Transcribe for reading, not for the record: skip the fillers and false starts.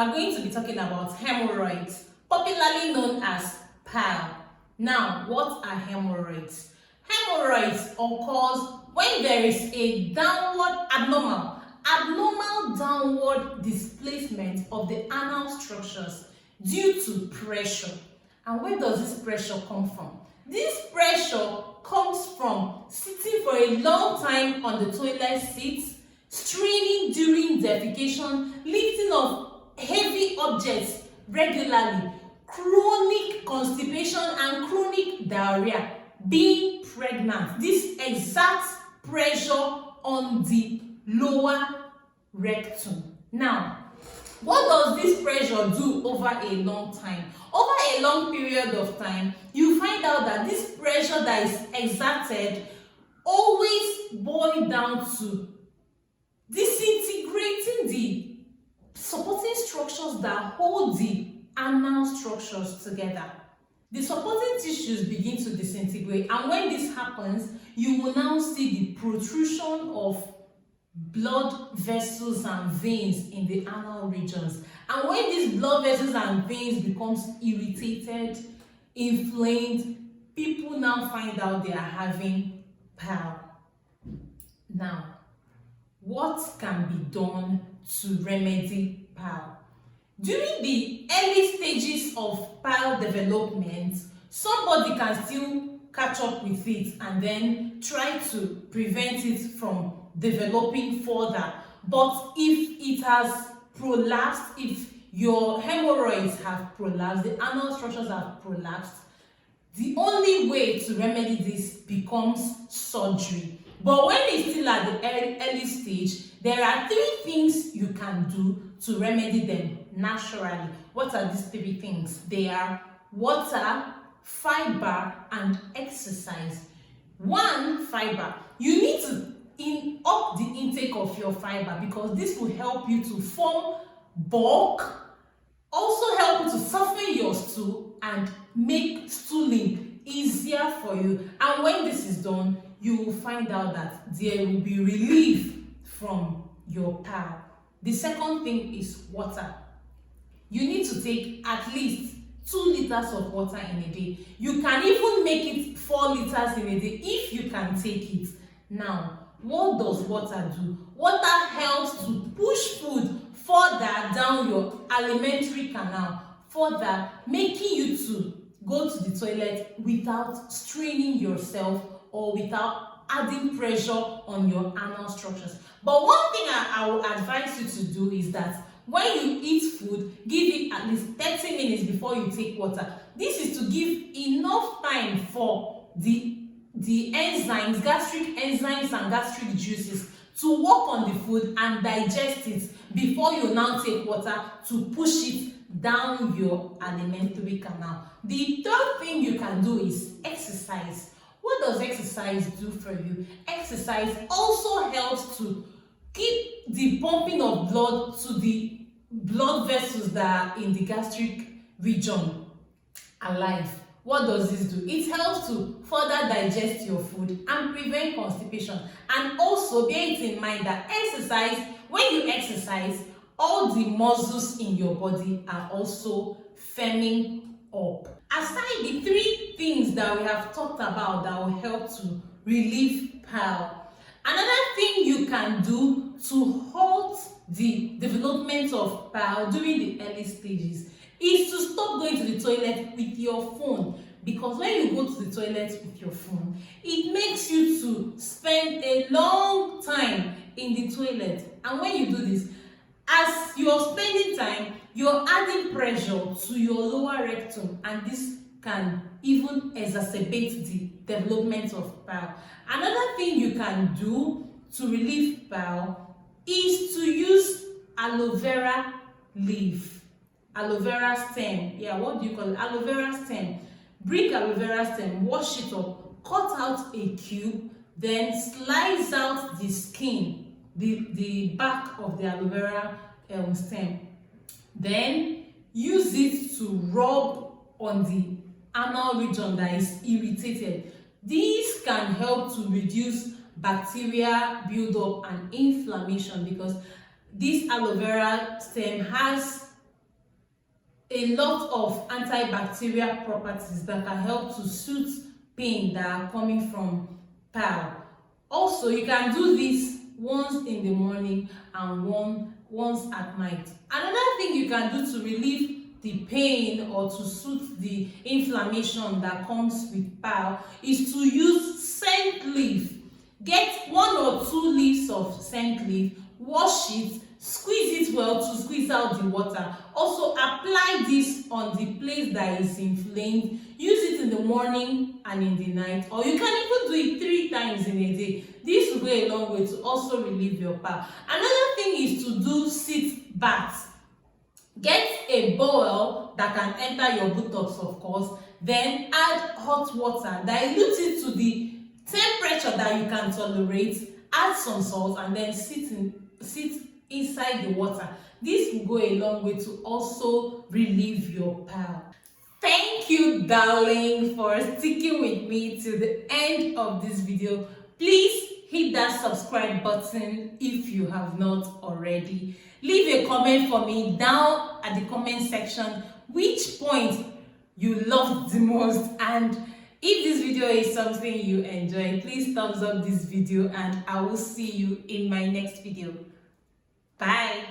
are going to be talking about hemorrhoids, popularly known as pile. Now, what are hemorrhoids? Hemorrhoids occurs when there is a abnormal downward displacement of the anal structures due to pressure. And where does this pressure come from? This pressure comes from sitting for a long time on the toilet seat, straining during defecation, lifting of heavy objects regularly, chronic constipation and chronic diarrhea, being pregnant. This exerts pressure on the lower rectum. Now, what does this pressure do over a long time? Over a long period of time, you find out that this pressure that is exerted always boils down to disintegrating the supporting structures that hold the anal structures together. The supporting tissues begin to disintegrate, and when this happens, you will now see the protrusion of blood vessels and veins in the anal regions. And when these blood vessels and veins becomes irritated, inflamed, people now find out they are having pile. Now, what can be done to remedy pile? During the early stages of pile development, somebody can still catch up with it and then try to prevent it from developing further. But if it has prolapsed, if your hemorrhoids have prolapsed, the anal structures have prolapsed, the only way to remedy this becomes surgery. But when it's still at the early stage, there are 3 things you can do to remedy them naturally. What are these 3 things? They are water, fiber, and exercise. 1, fiber. You need to up the intake of your fiber, because this will help you to form bulk, also help you to soften your stool and make stooling easier for you. And when this is done, you will find out that there will be relief from your pile. The second thing is water. You need to take at least 2 liters of water in a day. You can even make it 4 liters in a day if you can take it. Now, what does water do? Water helps to push food further down your alimentary canal, further making you to go to the toilet without straining yourself or without adding pressure on your anal structures. But one thing I will advise you to do is that when you eat food, give it at least 30 minutes before you take water. This is to give enough time for the enzymes, gastric enzymes and gastric juices to work on the food and digest it before you now take water to push it down your alimentary canal. The third thing you can do is exercise. What does exercise do for you? Exercise also helps to keep the pumping of blood to the blood vessels that are in the gastric region alive. What does this do? It helps to further digest your food and prevent constipation. And also bear it in mind that when you exercise, all the muscles in your body are also firming up. Aside the 3 things that we have talked about that will help to relieve pile, another thing you can do to halt the development of pile during the early stages is to stop going to the toilet with your phone. Because when you go to the toilet with your phone, it makes you to spend a long time in the toilet. And when you do this, as you're spending time, you're adding pressure to your lower rectum, and this can even exacerbate the development of pile. Another thing you can do to relieve pile is to use aloe vera leaf, aloe vera stem. What do you call it? Aloe vera stem. Bring aloe vera stem, wash it up, cut out a cube, then slice out the skin, the back of the aloe vera stem. Then use it to rub on the anal region that is irritated. These can help to reduce bacteria buildup and inflammation, because this aloe vera stem has a lot of antibacterial properties that can help to soothe pain that are coming from pile. Also, you can do this once in the morning and once at night. Another thing you can do to relieve the pain or to soothe the inflammation that comes with pile is to use scent leaf. Get 1 or 2 leaves of scent leaf, wash it, squeeze it well to squeeze out the water. Also apply this on the place that is inflamed. Use it in the morning and in the night, or you can even do it 3 times in a day. This will go a long way to also relieve your pile. Another thing is to do sit baths. Get a bowl that can enter your buttocks, of course, then add hot water, dilute it to the temperature that you can tolerate, add some salt, and then sit inside the water. This will go a long way to also relieve your pile. Thank you, darling, for sticking with me to the end of this video. Please hit that subscribe button if you have not already. Leave a comment for me down at the comment section which point you loved the most, and if this video is something you enjoy, please thumbs up this video, and I will see you in my next video. Bye.